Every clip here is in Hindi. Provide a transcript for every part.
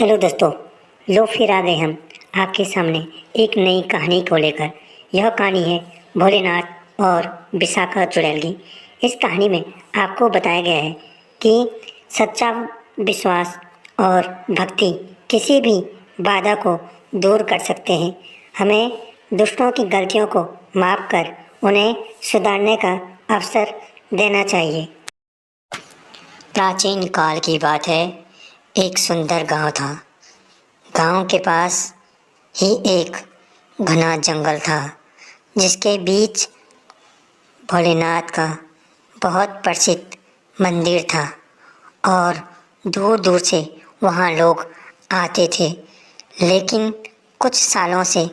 हेलो दोस्तों, लो फिर आ गए हम आपके सामने एक नई कहानी को लेकर। यह कहानी है भोलेनाथ और विशाखा चुड़ैल की। इस कहानी में आपको बताया गया है कि सच्चा विश्वास और भक्ति किसी भी बाधा को दूर कर सकते हैं। हमें दुष्टों की गलतियों को माफ कर उन्हें सुधारने का अवसर देना चाहिए। प्राचीन काल की बात है। एक सुंदर गांव था। गांव के पास ही एक घना जंगल था, जिसके बीच भोलेनाथ का बहुत प्रसिद्ध मंदिर था और दूर दूर से वहाँ लोग आते थे। लेकिन कुछ सालों से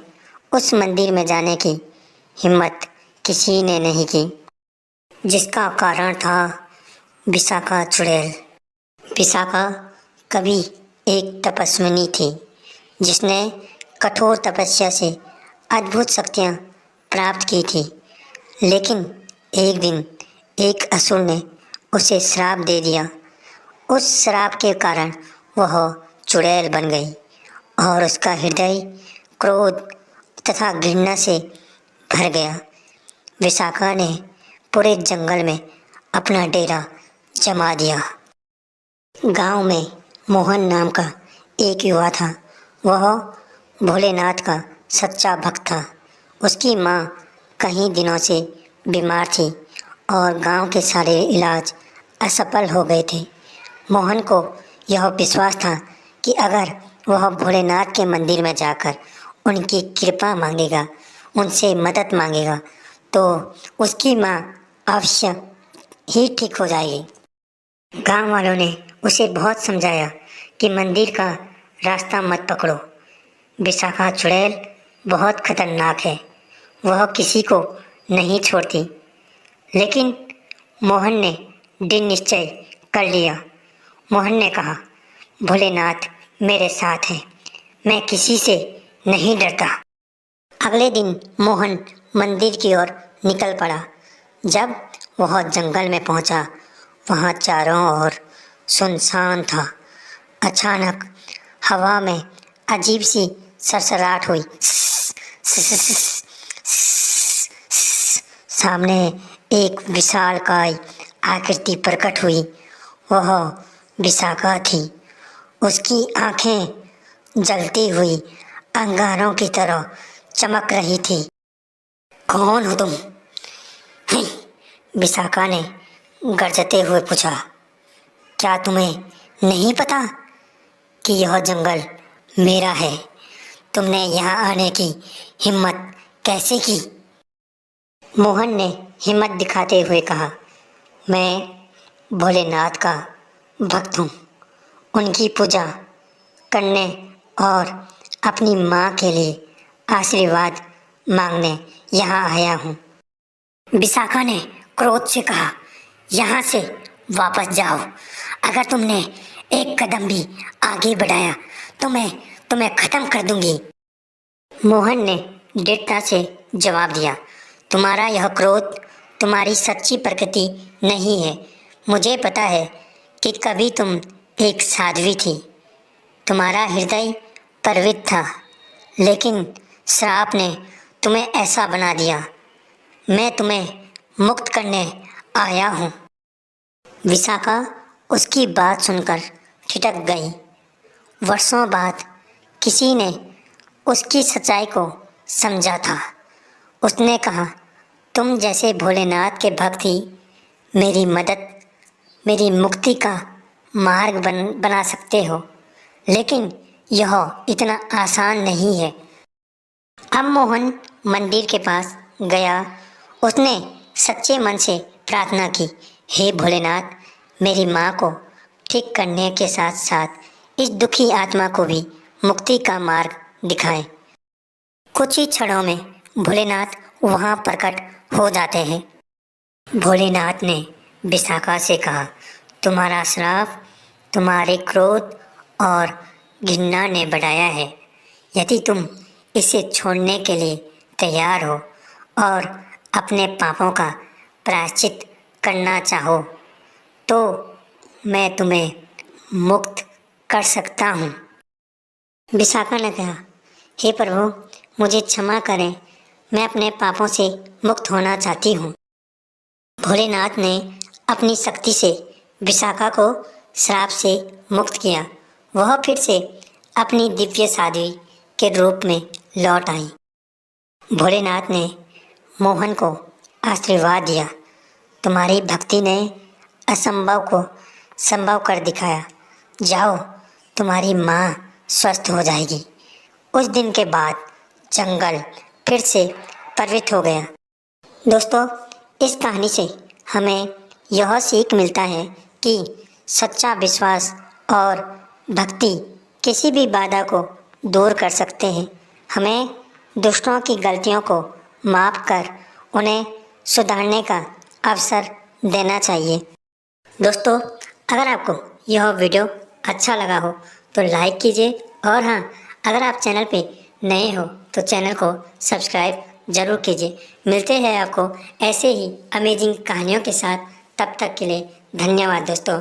उस मंदिर में जाने की हिम्मत किसी ने नहीं की, जिसका कारण था विशाखा चुड़ैल। विशाखा कभी एक तपस्विनी थी, जिसने कठोर तपस्या से अद्भुत शक्तियाँ प्राप्त की थी। लेकिन एक दिन एक असुर ने उसे श्राप दे दिया। उस श्राप के कारण वह चुड़ैल बन गई और उसका हृदय क्रोध तथा घृणा से भर गया। विशाखा ने पूरे जंगल में अपना डेरा जमा दिया। गांव में मोहन नाम का एक युवा था। वह भोलेनाथ का सच्चा भक्त था। उसकी माँ कई दिनों से बीमार थी और गांव के सारे इलाज असफल हो गए थे। मोहन को यह विश्वास था कि अगर वह भोलेनाथ के मंदिर में जाकर उनकी कृपा मांगेगा, उनसे मदद मांगेगा, तो उसकी माँ अवश्य ही ठीक हो जाएगी। गांव वालों ने उसे बहुत समझाया कि मंदिर का रास्ता मत पकड़ो। विशाखा चुड़ैल बहुत खतरनाक है, वह किसी को नहीं छोड़ती। लेकिन मोहन ने दृढ़ निश्चय कर लिया। मोहन ने कहा, भोलेनाथ मेरे साथ हैं, मैं किसी से नहीं डरता। अगले दिन मोहन मंदिर की ओर निकल पड़ा। जब वह जंगल में पहुंचा, वहाँ चारों ओर सुनसान था। अचानक हवा में अजीब सी सरसराहट हुई। सामने एक विशालकाय आकृति प्रकट हुई। वह विशाखा थी। उसकी आंखें जलती हुई अंगारों की तरह चमक रही थी। कौन हो तुम? विशाखा ने गरजते हुए पूछा। क्या तुम्हें नहीं पता कि यह जंगल मेरा है? तुमने यहाँ आने की हिम्मत कैसे की? मोहन ने हिम्मत दिखाते हुए कहा, मैं भोलेनाथ का भक्त हूँ। उनकी पूजा करने और अपनी माँ के लिए आशीर्वाद मांगने यहाँ आया हूँ। विशाखा ने क्रोध से कहा, यहाँ से वापस जाओ। अगर तुमने एक कदम भी आगे बढ़ाया तो मैं तुम्हें खत्म कर दूंगी। मोहन ने दृढ़ता से जवाब दिया, तुम्हारा यह क्रोध तुम्हारी सच्ची प्रकृति नहीं है। मुझे पता है कि कभी तुम एक साध्वी थी। तुम्हारा हृदय पवित्र था, लेकिन श्राप ने तुम्हें ऐसा बना दिया। मैं तुम्हें मुक्त करने आया हूँ। विशाखा उसकी बात सुनकर ठिठक गई। वर्षों बाद किसी ने उसकी सच्चाई को समझा था। उसने कहा, तुम जैसे भोलेनाथ के भक्त ही मेरी मदद, मेरी मुक्ति का मार्ग बना सकते हो, लेकिन यह इतना आसान नहीं है। अब मोहन मंदिर के पास गया। उसने सच्चे मन से प्रार्थना की, हे भोलेनाथ, मेरी माँ को ठीक करने के साथ साथ इस दुखी आत्मा को भी मुक्ति का मार्ग दिखाएं। कुछ ही क्षणों में भोलेनाथ वहाँ प्रकट हो जाते हैं। भोलेनाथ ने विशाखा से कहा, तुम्हारा श्राप तुम्हारे क्रोध और घृणा ने बढ़ाया है। यदि तुम इसे छोड़ने के लिए तैयार हो और अपने पापों का प्रायश्चित करना चाहो, तो मैं तुम्हें मुक्त कर सकता हूँ। विशाखा ने कहा, हे प्रभु, मुझे क्षमा करें, मैं अपने पापों से मुक्त होना चाहती हूँ। भोलेनाथ ने अपनी शक्ति से विशाखा को श्राप से मुक्त किया। वह फिर से अपनी दिव्य साध्वी के रूप में लौट आई। भोलेनाथ ने मोहन को आशीर्वाद दिया, तुम्हारी भक्ति ने असंभव को संभव कर दिखाया। जाओ, तुम्हारी माँ स्वस्थ हो जाएगी। उस दिन के बाद जंगल फिर से पवित्र हो गया। दोस्तों, इस कहानी से हमें यह सीख मिलता है कि सच्चा विश्वास और भक्ति किसी भी बाधा को दूर कर सकते हैं। हमें दुष्टों की गलतियों को माफ कर उन्हें सुधारने का अवसर देना चाहिए। दोस्तों, अगर आपको यह वीडियो अच्छा लगा हो तो लाइक कीजिए, और हाँ, अगर आप चैनल पे नए हो तो चैनल को सब्सक्राइब ज़रूर कीजिए। मिलते हैं आपको ऐसे ही अमेजिंग कहानियों के साथ। तब तक के लिए धन्यवाद दोस्तों।